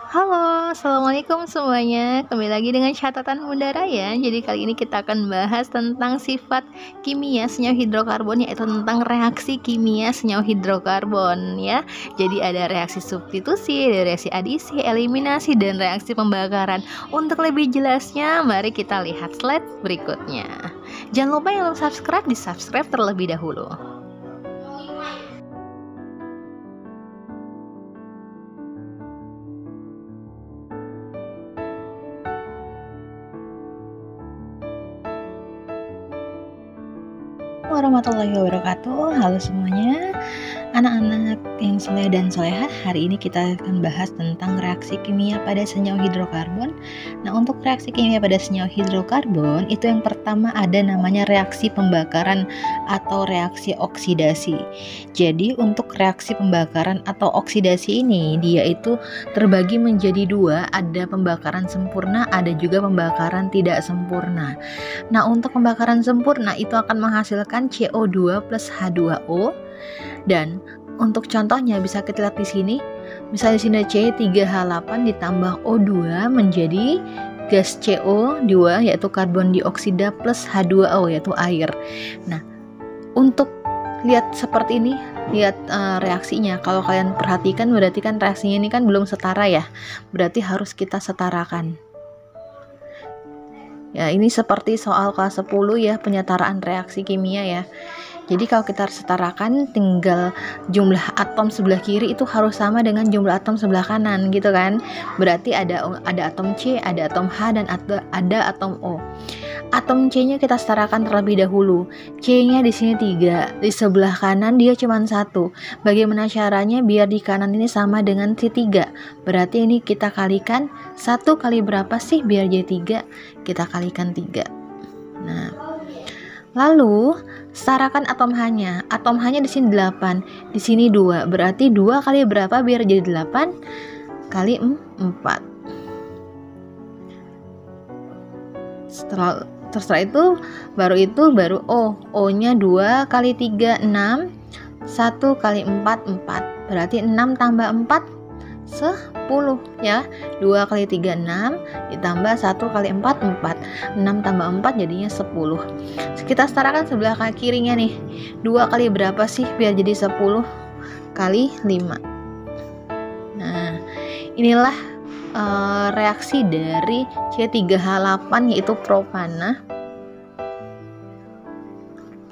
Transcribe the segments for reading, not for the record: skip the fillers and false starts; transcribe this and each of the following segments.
Halo, assalamualaikum semuanya. Kembali lagi dengan catatan Bunda Raya. Jadi kali ini kita akan bahas tentang sifat kimia senyawa hidrokarbon, yaitu tentang reaksi kimia senyawa hidrokarbon ya. Jadi ada reaksi substitusi, ada reaksi adisi, eliminasi, dan reaksi pembakaran. Untuk lebih jelasnya, mari kita lihat slide berikutnya. Jangan lupa yang belum subscribe, di subscribe terlebih dahulu. Warahmatullahi wabarakatuh. Halo semuanya, anak-anak yang soleh dan solehat. Hari ini kita akan bahas tentang reaksi kimia pada senyawa hidrokarbon. Nah, untuk reaksi kimia pada senyawa hidrokarbon itu yang pertama ada namanya reaksi pembakaran atau reaksi oksidasi. Jadi untuk reaksi pembakaran atau oksidasi ini dia itu terbagi menjadi dua, ada pembakaran sempurna, ada juga pembakaran tidak sempurna. Nah, untuk pembakaran sempurna itu akan menghasilkan CO2 plus H2O, dan untuk contohnya bisa kita lihat di sini. Misalnya di sini C3H8 ditambah O2 menjadi gas CO2 yaitu karbon dioksida plus H2O yaitu air. Nah, untuk lihat seperti ini, lihat reaksinya. Kalau kalian perhatikan berarti kan reaksinya ini kan belum setara ya. Berarti harus kita setarakan. Ya, ini seperti soal kelas 10 ya, penyetaraan reaksi kimia ya. Jadi kalau kita setarakan, tinggal jumlah atom sebelah kiri itu harus sama dengan jumlah atom sebelah kanan gitu kan. Berarti ada atom C, ada atom H, dan ada atom O. Atom C-nya kita setarakan terlebih dahulu. C-nya di sini 3, di sebelah kanan dia cuma 1. Bagaimana caranya biar di kanan ini sama dengan C3? Berarti ini kita kalikan 1 kali berapa sih biar jadi 3? Kita kalikan 3. Nah, lalu setarakan atom H-nya. Atom H-nya di sini 8, di sini 2. Berarti 2 kali berapa biar jadi 8? Kali 4. Setelah itu baru O-nya 2 kali 3 6, 1 kali 4 4. Berarti 6 tambah 4 10 ya. 2 kali 3 6 ditambah 1 kali 4 4. 6 tambah 4 jadinya 10. Kita setarakan sebelah kirinya nih. 2 kali berapa sih biar jadi 10? Kali 5. Nah, inilah reaksi dari C3H8 yaitu propana.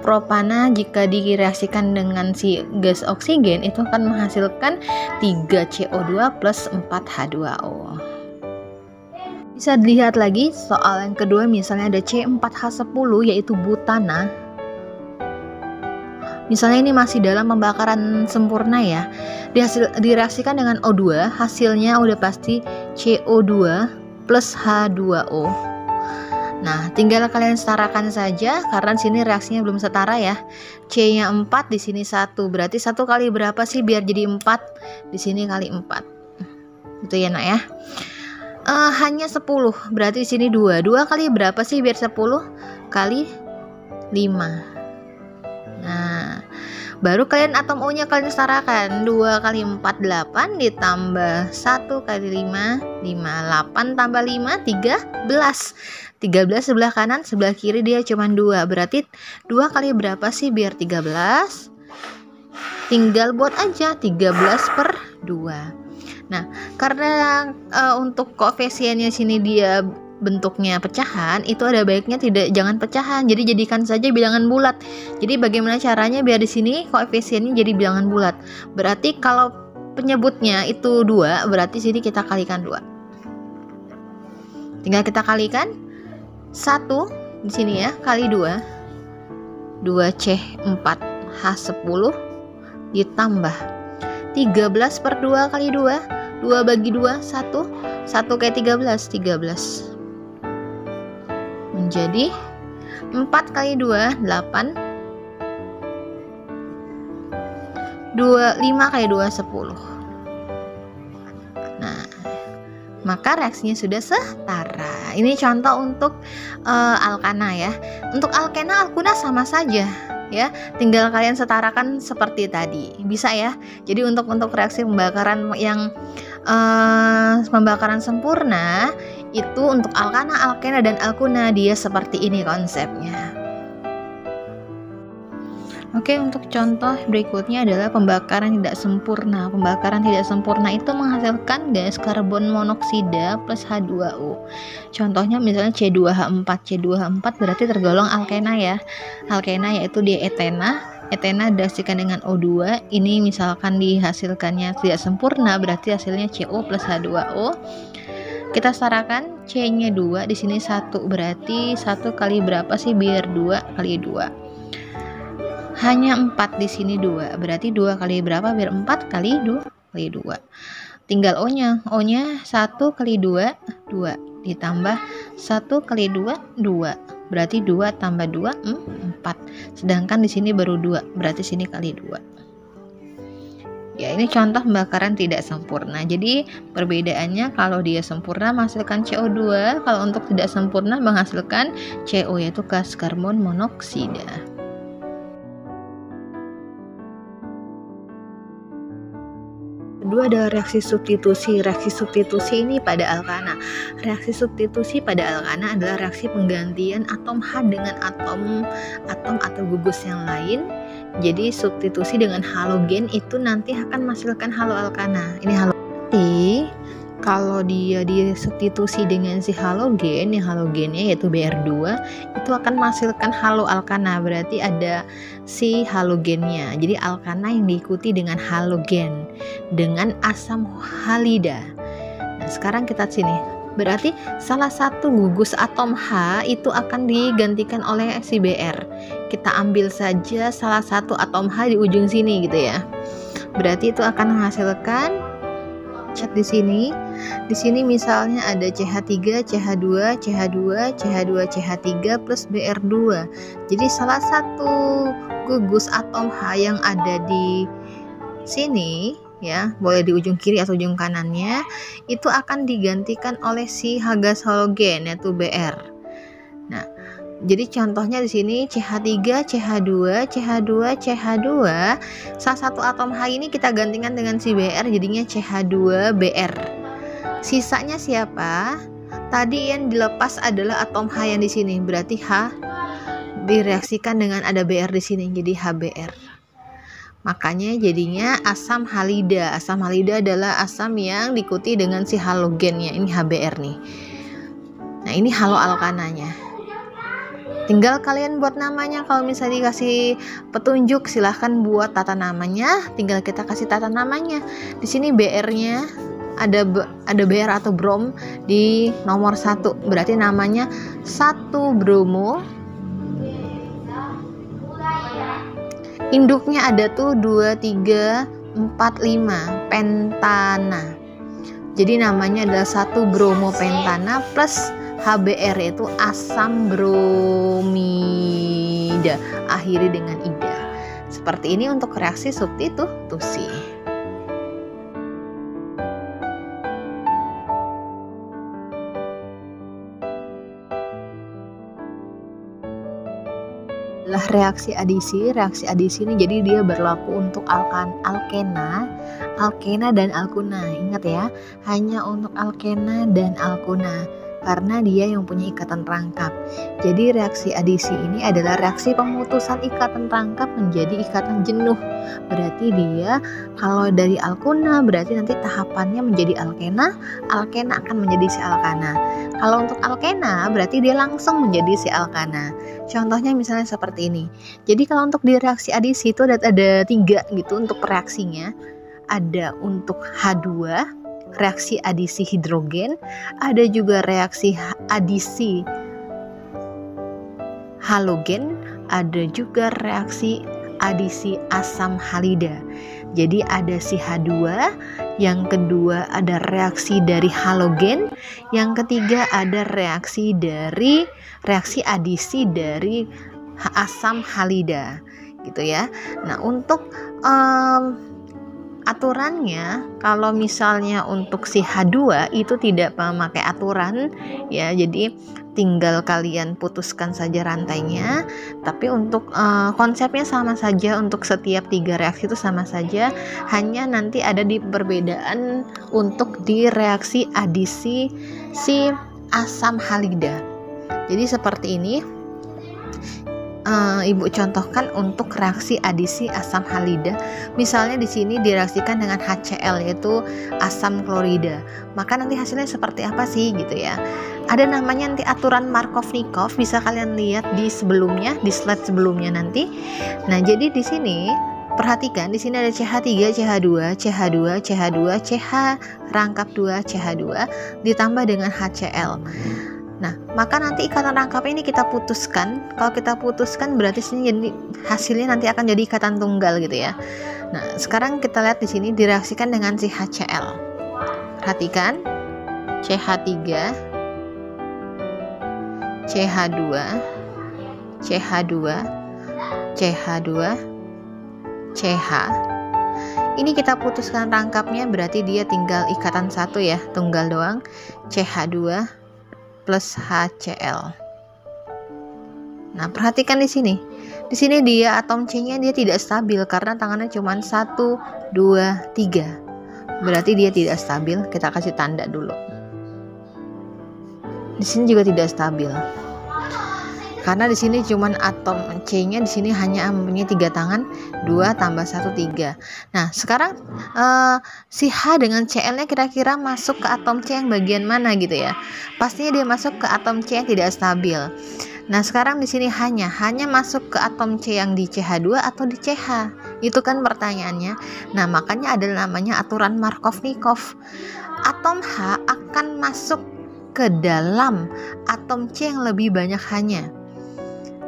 Propana jika direaksikan dengan si gas oksigen itu akan menghasilkan 3CO2 plus 4H2O. Bisa dilihat lagi soal yang kedua, misalnya ada C4H10 yaitu butana. Misalnya ini masih dalam pembakaran sempurna ya. Direaksikan dengan O2, hasilnya udah pasti CO2 plus H2O. Nah, tinggal kalian setarakan saja karena di sini reaksinya belum setara ya. C-nya 4, di sini 1. Berarti 1 kali berapa sih biar jadi 4? Di sini kali 4. Gitu ya, Nak ya. Hanya 10. Berarti di sini 2. 2 kali berapa sih biar 10? Kali 5. Nah, baru kalian atom O-nya kalian setarakan. 2 kali 4 8 ditambah 1 kali 5 5. 8 tambah 5 13. 13 sebelah kanan, sebelah kiri dia cuma 2. Berarti 2 kali berapa sih biar 13? Tinggal buat aja 13 per 2. Nah, karena untuk koefisiennya sini dia bentuknya pecahan, itu ada baiknya jangan pecahan. Jadi jadikan saja bilangan bulat. Jadi bagaimana caranya biar di sini koefisiennya jadi bilangan bulat? Berarti kalau penyebutnya itu 2, berarti sini kita kalikan 2. Tinggal kita kalikan 1 di sini ya kali 2. 2C4H10 ditambah 13 per 2 kali 2. 2 bagi 2 1. 1 kali 13 menjadi 4 kali 2 8. 5 kali 2 10. Nah, maka reaksinya sudah setara. Ini contoh untuk alkana ya. Untuk alkena, alkuna sama saja ya, tinggal kalian setarakan seperti tadi, bisa ya. Jadi untuk reaksi pembakaran yang pembakaran sempurna itu untuk alkana, alkena, dan alkuna dia seperti ini konsepnya. Oke, untuk contoh berikutnya adalah pembakaran tidak sempurna. Pembakaran tidak sempurna itu menghasilkan gas karbon monoksida plus H2O. Contohnya misalnya C2H4. C2H4 berarti tergolong alkena ya. Alkena yaitu dia etena. Etena direaksikan dengan O2. Ini misalkan dihasilkannya tidak sempurna, berarti hasilnya CO plus H2O. Kita setarakan C-nya 2, di sini 1, berarti 1 kali berapa sih biar 2 kali 2. Hanya 4, di sini 2, berarti 2 kali berapa biar 4 kali 2 kali 2. Tinggal O-nya. O-nya 1 kali 2 2 ditambah 1 kali 2 2. Berarti 2 tambah 2 4. Sedangkan di sini baru 2, berarti sini kali 2. Ya, ini contoh pembakaran tidak sempurna. Jadi perbedaannya kalau dia sempurna menghasilkan CO2, kalau untuk tidak sempurna menghasilkan CO yaitu gas karbon monoksida. Kedua adalah reaksi substitusi. Reaksi substitusi ini pada alkana. Reaksi substitusi pada alkana adalah reaksi penggantian atom H dengan atom atau gugus yang lain. Jadi substitusi dengan halogen itu nanti akan menghasilkan haloalkana. Ini halogen. Kalau dia disubstitusi dengan si halogen, yang halogennya yaitu Br2, itu akan menghasilkan haloalkana, berarti ada si halogennya. Jadi alkana yang diikuti dengan halogen dengan asam halida. Nah, sekarang kita sini. Berarti salah satu gugus atom H itu akan digantikan oleh si Br. Kita ambil saja salah satu atom H di ujung sini gitu ya. Berarti itu akan menghasilkan cat di sini. Di sini misalnya ada CH3, CH2, CH2, CH2, CH3 plus Br2. Jadi salah satu gugus atom H yang ada di sini ya, boleh di ujung kiri atau ujung kanannya, itu akan digantikan oleh si gas halogen yaitu Br. Nah, jadi contohnya di sini CH3, CH2, CH2, CH2. Salah satu atom H ini kita gantikan dengan si Br, jadinya CH2Br. Sisanya siapa? Tadi yang dilepas adalah atom H yang di sini, berarti H direaksikan dengan ada Br di sini, jadi HBr. Makanya jadinya asam halida. Asam halida adalah asam yang diikuti dengan si halogennya. Ini HBr nih. Nah, ini haloalkananya. Tinggal kalian buat namanya. Kalau misalnya dikasih petunjuk silahkan buat tata namanya. Tinggal kita kasih tata namanya. Di sini Br-nya ada Br atau brom di nomor 1. Berarti namanya 1 bromo. Induknya ada tuh 2, 3, 4, 5 pentana. Jadi namanya adalah 1 bromo pentana plus HBr yaitu asam bromida, akhiri dengan ida. Seperti ini untuk reaksi substitusi. Adalah reaksi adisi. Reaksi adisi ini jadi dia berlaku untuk alkena, dan alkuna. Ingat ya, hanya untuk alkena dan alkuna karena dia yang punya ikatan rangkap. Jadi reaksi adisi ini adalah reaksi pemutusan ikatan rangkap menjadi ikatan jenuh. Berarti dia kalau dari alkuna berarti nanti tahapannya menjadi alkena, alkena akan menjadi si alkana. Kalau untuk alkena berarti dia langsung menjadi si alkana. Contohnya misalnya seperti ini. Jadi kalau untuk di reaksi adisi itu ada 3 gitu untuk reaksinya. Ada untuk H2, reaksi adisi hidrogen, ada juga reaksi adisi halogen, ada juga reaksi adisi asam halida. Jadi ada si H2, yang kedua ada reaksi dari halogen, yang ketiga ada reaksi adisi dari asam halida gitu ya. Nah, untuk aturannya kalau misalnya untuk si H2 itu tidak memakai aturan ya, jadi tinggal kalian putuskan saja rantainya. Tapi untuk konsepnya sama saja, untuk setiap 3 reaksi itu sama saja, hanya nanti ada di perbedaan untuk di reaksi adisi si asam halida. Jadi seperti ini Ibu contohkan untuk reaksi adisi asam halida. Misalnya di sini direaksikan dengan HCl yaitu asam klorida. Maka nanti hasilnya seperti apa sih gitu ya. Ada namanya nanti aturan Markovnikov, bisa kalian lihat di sebelumnya, di slide sebelumnya nanti. Nah, jadi di sini perhatikan di sini ada CH3, CH2, CH2, CH2, CH rangkap 2, CH2 ditambah dengan HCl. Nah, maka nanti ikatan rangkap ini kita putuskan. Kalau kita putuskan berarti sini jadi hasilnya nanti akan jadi ikatan tunggal gitu ya. Nah, sekarang kita lihat di sini direaksikan dengan si HCl. Perhatikan CH3, CH2, CH2, CH2, CH. Ini kita putuskan rangkapnya, berarti dia tinggal ikatan satu ya, tunggal doang, CH2 plus HCl. Nah, perhatikan di sini. Di sini dia atom C-nya dia tidak stabil karena tangannya cuma 1, 2, 3. Berarti dia tidak stabil. Kita kasih tanda dulu. Di sini juga tidak stabil. Karena di sini cuma atom C-nya di sini hanya mempunyai 3 tangan, 2 tambah 1, 3. Nah, sekarang si H dengan Cl-nya kira-kira masuk ke atom C yang bagian mana gitu ya. Pastinya dia masuk ke atom C yang tidak stabil. Nah, sekarang di sini hanya masuk ke atom C yang di CH2 atau di CH. Itu kan pertanyaannya. Nah, makanya ada namanya aturan Markovnikov. Atom H akan masuk ke dalam atom C yang lebih banyak hanya.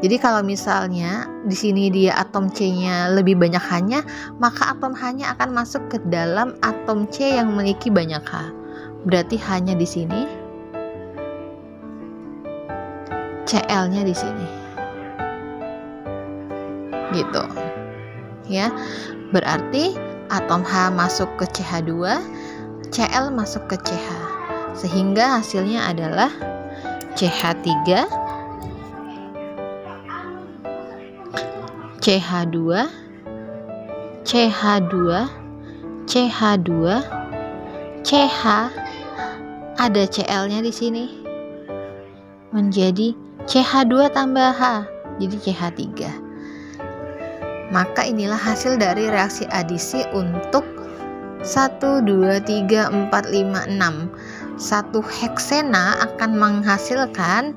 Jadi kalau misalnya di sini dia atom C-nya lebih banyak hanya, maka atom H-nya akan masuk ke dalam atom C yang memiliki banyak H. Berarti hanya di sini, Cl-nya di sini. Gitu. Ya. Berarti atom H masuk ke CH2, Cl masuk ke CH. Sehingga hasilnya adalah CH3, CH2, CH2, CH2, CH, ada Cl-nya di sini, menjadi CH2 tambah H, jadi CH3. Maka inilah hasil dari reaksi adisi untuk 1, 2, 3, 4, 5, 6. Satu heksena akan menghasilkan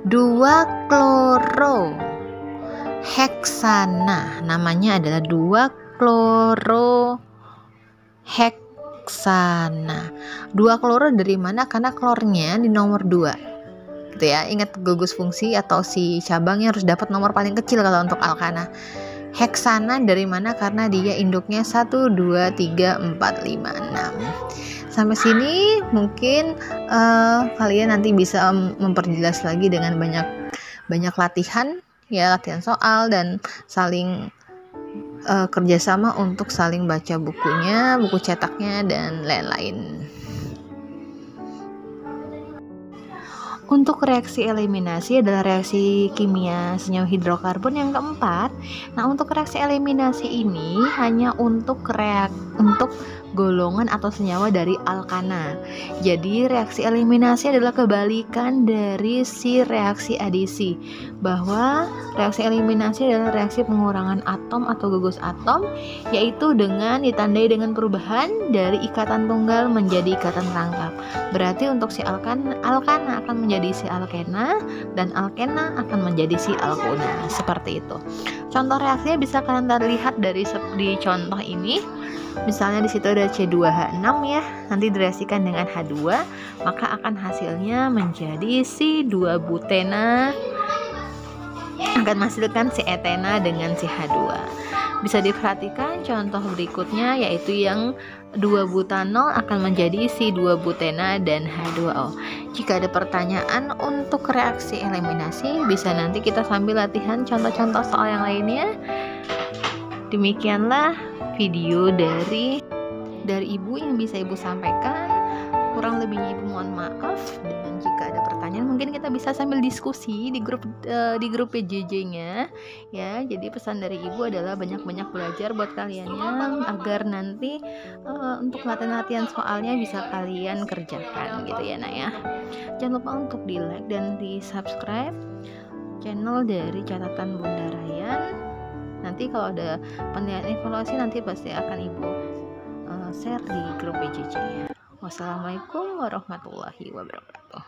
2 kloroheksana. Namanya adalah 2 kloroheksana. 2 kloro dari mana? Karena klornya di nomor 2. Gitu ya. Ingat gugus fungsi atau si cabangnya harus dapat nomor paling kecil kalau untuk alkana. Heksana dari mana? Karena dia induknya 1, 2, 3, 4, 5, 6. Sampai sini mungkin kalian nanti bisa memperjelas lagi dengan banyak latihan ya, latihan soal dan saling kerjasama untuk saling baca bukunya, buku cetaknya dan lain-lain. Untuk reaksi eliminasi adalah reaksi kimia senyawa hidrokarbon yang keempat. Nah, untuk reaksi eliminasi ini hanya untuk golongan atau senyawa dari alkana. Jadi reaksi eliminasi adalah kebalikan dari si reaksi adisi, bahwa reaksi eliminasi adalah reaksi pengurangan atom atau gugus atom, yaitu dengan ditandai dengan perubahan dari ikatan tunggal menjadi ikatan rangkap. Berarti untuk si alkana akan menjadi si alkena dan alkena akan menjadi si alkona. Seperti itu. Contoh reaksinya bisa kalian lihat di contoh ini. Misalnya di situ ada C2H6 ya, nanti direaksikan dengan H2, maka akan hasilnya menjadi si 2 butena akan menghasilkan si etena dengan si H2. Bisa diperhatikan contoh berikutnya, yaitu yang 2 butanol akan menjadi si 2 butena dan H2O. Jika ada pertanyaan untuk reaksi eliminasi, bisa nanti kita sambil latihan contoh-contoh soal yang lainnya. Demikianlah video dari dari ibu yang bisa ibu sampaikan. Kurang lebihnya ibu mohon maaf, dan jika ada pertanyaan mungkin kita bisa sambil diskusi di grup PJJ-nya ya. Jadi pesan dari ibu adalah banyak-banyak belajar buat kaliannya agar nanti untuk latihan-latihan soalnya bisa kalian kerjakan gitu ya nak ya. Jangan lupa untuk di like dan di subscribe channel dari Catatan Bunda Rayyan. Nanti kalau ada penilaian evaluasi nanti pasti akan ibu share di grup PJJ ya. Wassalamualaikum warahmatullahi wabarakatuh.